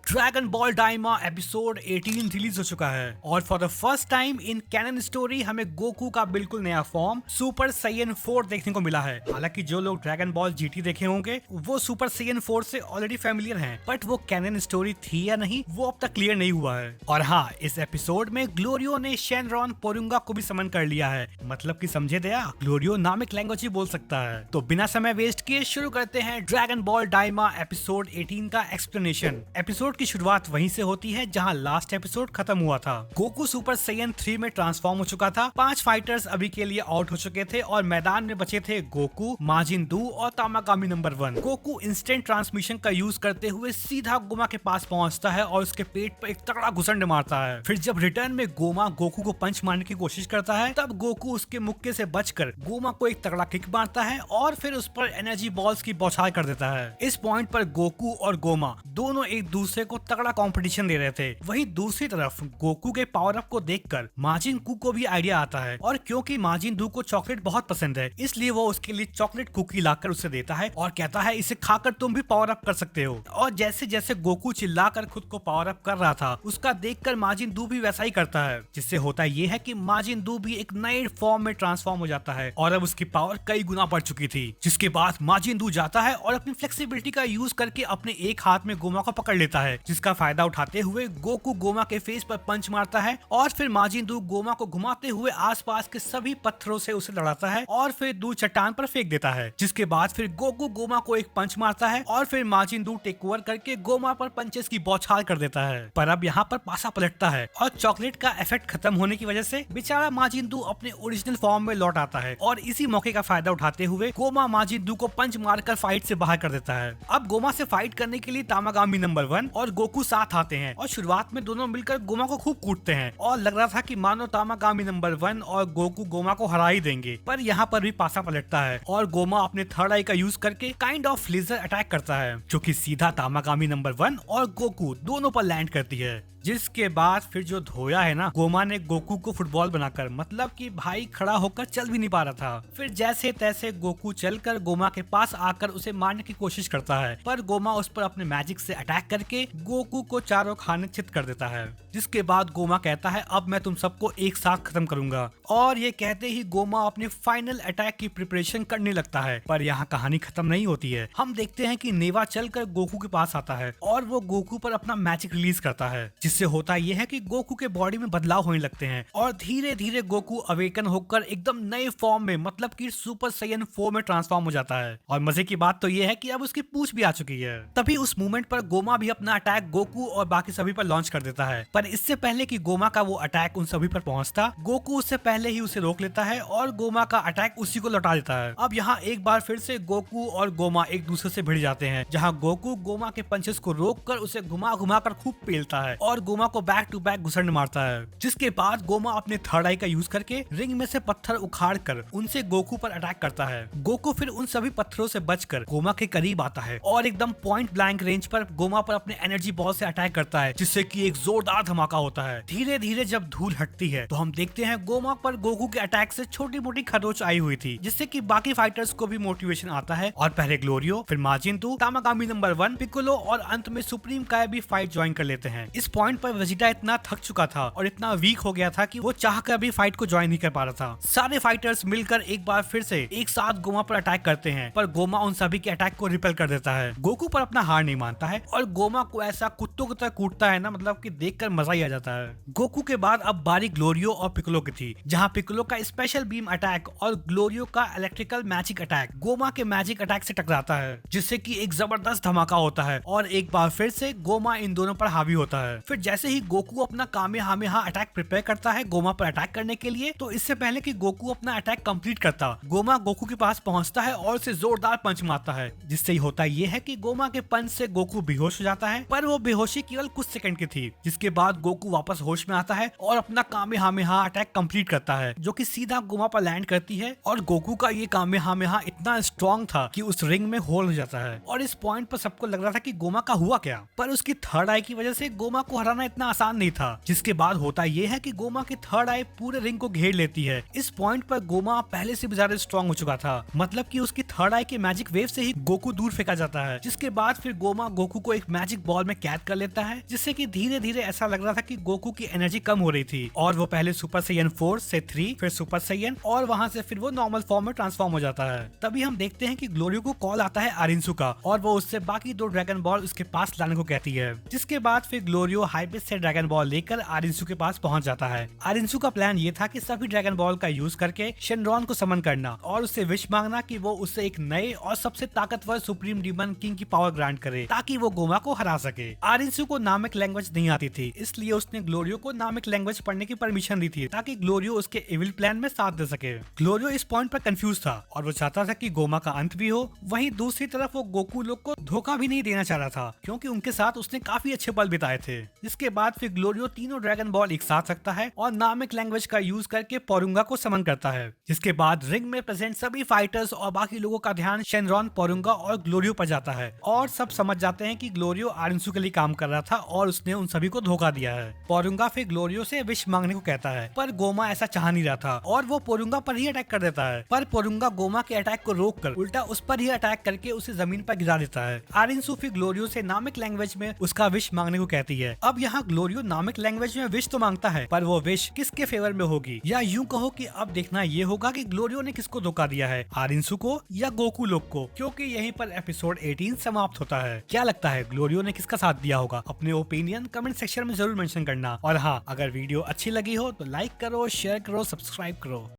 Dragon Ball Daima episode 18 release हो चुका है और for the first time in canon story हमें गोकू का बिल्कुल नया फॉर्म सुपर सैयन 4 देखने को मिला है। हालांकि जो लोग ड्रैगन बॉल जीटी देखे होंगे वो सुपर सैयन 4 से ऑलरेडी फैमिलियर हैं, बट वो कैनन स्टोरी थी या नहीं वो अब तक क्लियर नहीं हुआ है। और हाँ, इस एपिसोड में ग्लोरियो ने शेनरॉन पोरुंगा को भी समन कर लिया है, मतलब कि समझे दया, ग्लोरियो नामिक लैंग्वेज ही बोल सकता है। तो बिना समय वेस्ट किए शुरू करते हैं ड्रैगन बॉल डाइमा एपिसोड 18 का एक्सप्लेनेशन। एपिसोड की शुरुआत वहीं से होती है जहां लास्ट एपिसोड खत्म हुआ था। गोकू सुपर सैयन 3 में ट्रांसफॉर्म हो चुका था। 5 फाइटर्स अभी के लिए आउट हो चुके थे और मैदान में बचे थे गोकू, माजिन दू और तामागामी नंबर 1। गोकू इंस्टेंट ट्रांसमिशन का यूज करते हुए सीधा गोमा के पास पहुंचता है और उसके पेट पर एक तगड़ा घुसंड मारता है। फिर जब रिटर्न में गोमा गोकू को पंच मारने की कोशिश करता है तब गोकू उसके मुक्के से बचकर गोमा को एक तगड़ा किक मारता है और फिर उस पर एनर्जी बॉल्स की बौछार कर देता है। इस पॉइंट पर गोकू और गोमा दोनों एक दूसरे को तगड़ा कंपटीशन दे रहे थे। वहीं दूसरी तरफ गोकू के पावर अप को देखकर माजिन कू को भी आइडिया आता है और क्योंकि माजिन दू को चॉकलेट बहुत पसंद है इसलिए वो उसके लिए चॉकलेट कुकी लाकर उसे देता है और कहता है इसे खाकर तुम भी पावर अप कर सकते हो। और जैसे जैसे गोकू चिल्लाकर खुद को पावर अप कर रहा था उसका देखकर माजिन दू भी वैसा ही करता है, जिससे होता ये है कि माजिन दू भी एक नए फॉर्म में ट्रांसफॉर्म हो जाता है और अब उसकी पावर कई गुना बढ़ चुकी थी। जिसके बाद माजिन दू जाता है और अपनी फ्लेक्सिबिलिटी का यूज करके अपने एक हाथ में गोमा को पकड़ लेता है, जिसका फायदा उठाते हुए गोकू गोमा के फेस पर पंच मारता है और फिर माजिन दू गोमा को घुमाते हुए आसपास के सभी पत्थरों से उसे लड़ाता है और फिर दू चट्टान पर फेंक देता है। जिसके बाद फिर गोकू गोमा को एक पंच मारता है और फिर माजिन दू टेक ओवर करके गोमा पर पंचेस की बौछार कर देता है। पर अब यहाँ पर पासा पलटता है और चॉकलेट का इफेक्ट खत्म होने की वजह से बेचारा माजिन दू अपने ओरिजिनल फॉर्म में लौट आता है और इसी मौके का फायदा उठाते हुए गोमा माजिन दू को पंच मारकर फाइट से बाहर कर देता है। अब गोमा से फाइट करने के लिए तामागामी नंबर 1 और गोकू साथ आते हैं और शुरुआत में दोनों मिलकर गोमा को खूब कूटते हैं और लग रहा था कि मानो तामागामी नंबर 1 और गोकू गोमा को हरा ही देंगे। पर यहाँ पर भी पासा पलटता है और गोमा अपने थर्ड आई का यूज करके काइंड ऑफ लेजर अटैक करता है जो कि सीधा तामागामी नंबर 1 और गोकू दोनों पर लैंड करती है। जिसके बाद फिर जो धोया है ना गोमा ने गोकू को फुटबॉल बनाकर, मतलब कि भाई खड़ा होकर चल भी नहीं पा रहा था। फिर जैसे तैसे गोकू चलकर गोमा के पास आकर उसे मारने की कोशिश करता है पर गोमा उस पर अपने मैजिक से अटैक करके गोकू को चारों खाने चित कर देता है। जिसके बाद गोमा कहता है अब मैं तुम सबको एक साथ खत्म करूंगा और ये कहते ही गोमा अपने फाइनल अटैक की प्रिपरेशन करने लगता है। पर यहाँ कहानी खत्म नहीं होती है। हम देखते हैं कि नेवा चलकर गोकू के पास आता है और वो गोकू पर अपना मैजिक रिलीज करता है, जिससे होता यह है कि गोकू के बॉडी में बदलाव होने लगते हैं और धीरे धीरे गोकू अवेकन होकर एकदम नए फॉर्म में, मतलब कि सुपर सैयन 4 में ट्रांसफॉर्म हो जाता है। और मजे की बात तो यह है कि अब उसकी पूंछ भी आ चुकी है। तभी उस मोमेंट पर गोमा भी अपना अटैक गोकू और बाकी सभी पर लॉन्च कर देता है, पर इससे पहले कि गोमा का वो अटैक उन सभी पर पहुंचता गोकू उससे पहले ही उसे रोक लेता है और गोमा का अटैक उसी को लौटा देता है। अब यहाँ एक बार फिर से गोकू और गोमा एक दूसरे से भिड़ जाते हैं, जहाँ गोकू गोमा के पंचेस को रोककर उसे घुमा घुमा कर खूब पेलता है और गोमा को बैक टू बैक घुसंड मारता है। जिसके बाद गोमा अपने थर्ड आई का यूज करके रिंग में से पत्थर उखाड़ कर उनसे गोकू पर अटैक करता है। गोकू फिर उन सभी पत्थरों से बचकर गोमा के करीब आता है और एकदम पॉइंट ब्लैंक रेंज पर गोमा पर अपने एनर्जी बॉल से अटैक करता है, जिससे कि एक जोरदार धमाका होता है। धीरे धीरे जब धूल हटती है तो हम देखते हैं गोमा पर गोकू के अटैक से छोटी मोटी खरोच आई हुई थी, जिससे कि बाकी फाइटर्स को भी मोटिवेशन आता है और पहले ग्लोरियो, फिर माजिन दू, तामागामी नंबर 1, पिकोलो और अंत में सुप्रीम काय भी फाइट ज्वाइन कर लेते हैं। इस पॉइंट पर वेजिटा इतना थक चुका था और इतना वीक हो गया था कि वो चाहकर भी फाइट को ज्वाइन नहीं कर पा रहा था। सारे फाइटर्स मिलकर एक बार फिर से एक साथ गोमा पर अटैक करते हैं पर गोमा उन सभी के अटैक को रिपेल कर देता है। गोकू पर अपना हार नहीं मानता है और गोमा को ऐसा कुत्तों की तरह कूटता है ना, मतलब कि देखकर मजा ही आ जाता है। गोकू के बाद अब बारी ग्लोरियो और पिकोलो की थी, जहाँ पिकोलो का स्पेशल बीम अटैक और ग्लोरियो का इलेक्ट्रिकल मैजिक अटैक गोमा के मैजिक अटैक से टकराता है, जिससे कि एक जबरदस्त धमाका होता है और एक बार फिर से गोमा इन दोनों पर हावी होता है। फिर जैसे ही गोकू अपना कामेहामेहा अटैक प्रिपेयर करता है गोमा पर अटैक करने के लिए, तो इससे पहले कि गोकू अपना अटैक कंप्लीट करता गोमा गोकू के पास पहुंचता है और उसे जोरदार पंच मारता है, जिससे होता ये है कि गोमा के पंच से गोकू बेहोश हो जाता है। पर वो बेहोशी केवल कुछ सेकंड की थी, जिसके बाद बाद गोकू वापस होश में आता है और अपना कामेहामेहा अटैक कंप्लीट करता है, जो कि सीधा गोमा पर लैंड करती है। और गोकू का ये कामेहामेहा इतना स्ट्रॉन्ग था कि उस रिंग में होल हो जाता है। और इस पॉइंट पर सबको लग रहा था कि गोमा का हुआ क्या, पर उसकी थर्ड आई की वजह से गोमा को हराना इतना आसान नहीं था। जिसके बाद होता यह है कि गोमा की थर्ड आई पूरे रिंग को घेर लेती है। इस पॉइंट पर गोमा पहले से भी ज्यादा स्ट्रॉन्ग हो चुका था, मतलब कि उसकी थर्ड आई के मैजिक वेव से ही गोकू दूर फेंका जाता है। जिसके बाद फिर गोमा गोकू को एक मैजिक बॉल में कैद कर लेता है, जिससे कि धीरे धीरे ऐसा लग रहा था कि गोकू की एनर्जी कम हो रही थी और वो पहले सुपर सैयन 4 से 3 फिर सुपर सैयन और वहां से फिर वो नॉर्मल फॉर्म में ट्रांसफॉर्म हो जाता है। तभी हम देखते हैं कि ग्लोरियो को कॉल आता है आरिंसु का और वो उससे बाकी 2 ड्रैगन बॉल उसके पास लाने को कहती है। जिसके बाद फिर ग्लोरियो हाइपिस से ड्रैगन बॉल लेकर आरिंसु के पास पहुंच जाता है। आरिंसु का प्लान ये था कि सभी ड्रैगन बॉल का यूज करके शेनरॉन को समन करना और उससे विश मांगना कि वो उससे एक नए और सबसे ताकतवर सुप्रीम डीमन किंग की पावर ग्रांट करे, ताकि वो गोमा को हरा सके। आरिंसु को नामिक लैंग्वेज नहीं आती थी, इसलिए उसने ग्लोरियो को नामिक लैंग्वेज पढ़ने की परमिशन दी थी, ताकि ग्लोरियो उसके इविल प्लान में साथ दे सके। ग्लोरियो इस पॉइंट पर कंफ्यूज था और वो चाहता था कि गोमा का अंत भी हो। वहीं दूसरी तरफ वो गोकू लोग को धोखा भी नहीं देना चाह रहा था, क्योंकि उनके साथ उसने काफी अच्छे पल बिताए थे। जिसके बाद फिर ग्लोरियो तीनों ड्रैगन बॉल एक साथ रखता है और नामिक लैंग्वेज का यूज करके पोरुंगा को समन करता है। जिसके बाद रिंग में प्रेजेंट सभी फाइटर्स और बाकी लोगों का ध्यान शेनरॉन, पोरुंगा और ग्लोरियो पर जाता है और सब समझ जाते हैं कि ग्लोरियो आरिंसु के लिए काम कर रहा था और उसने उन सभी को धोखा दिया है। पोरुंगा फिर ग्लोरियो से विश मांगने को कहता है, पर गोमा ऐसा चाह नहीं रहा था और वो पोरुंगा पर ही अटैक कर देता है। पर पोरुंगा गोमा के अटैक को रोककर उल्टा उस पर ही अटैक करके उसे जमीन पर गिरा देता है। आरिंसु फिर ग्लोरियो से नामिक लैंग्वेज में उसका विश मांगने को कहती है। अब यहाँ ग्लोरियो नामिक लैंग्वेज में विश तो मांगता है, पर वो विश किसके फेवर में होगी, या यूं कहो कि अब देखना ये होगा कि ग्लोरियो ने किसको धोखा दिया है, आरिंसु को या गोकू लोग को, क्योंकि यहीं पर एपिसोड 18 समाप्त होता है। क्या लगता है ग्लोरियो ने किसका साथ दिया होगा? अपने ओपिनियन कमेंट सेक्शन में जरूर मेंशन करना। और हाँ, अगर वीडियो अच्छी लगी हो तो लाइक करो, शेयर करो, सब्सक्राइब करो।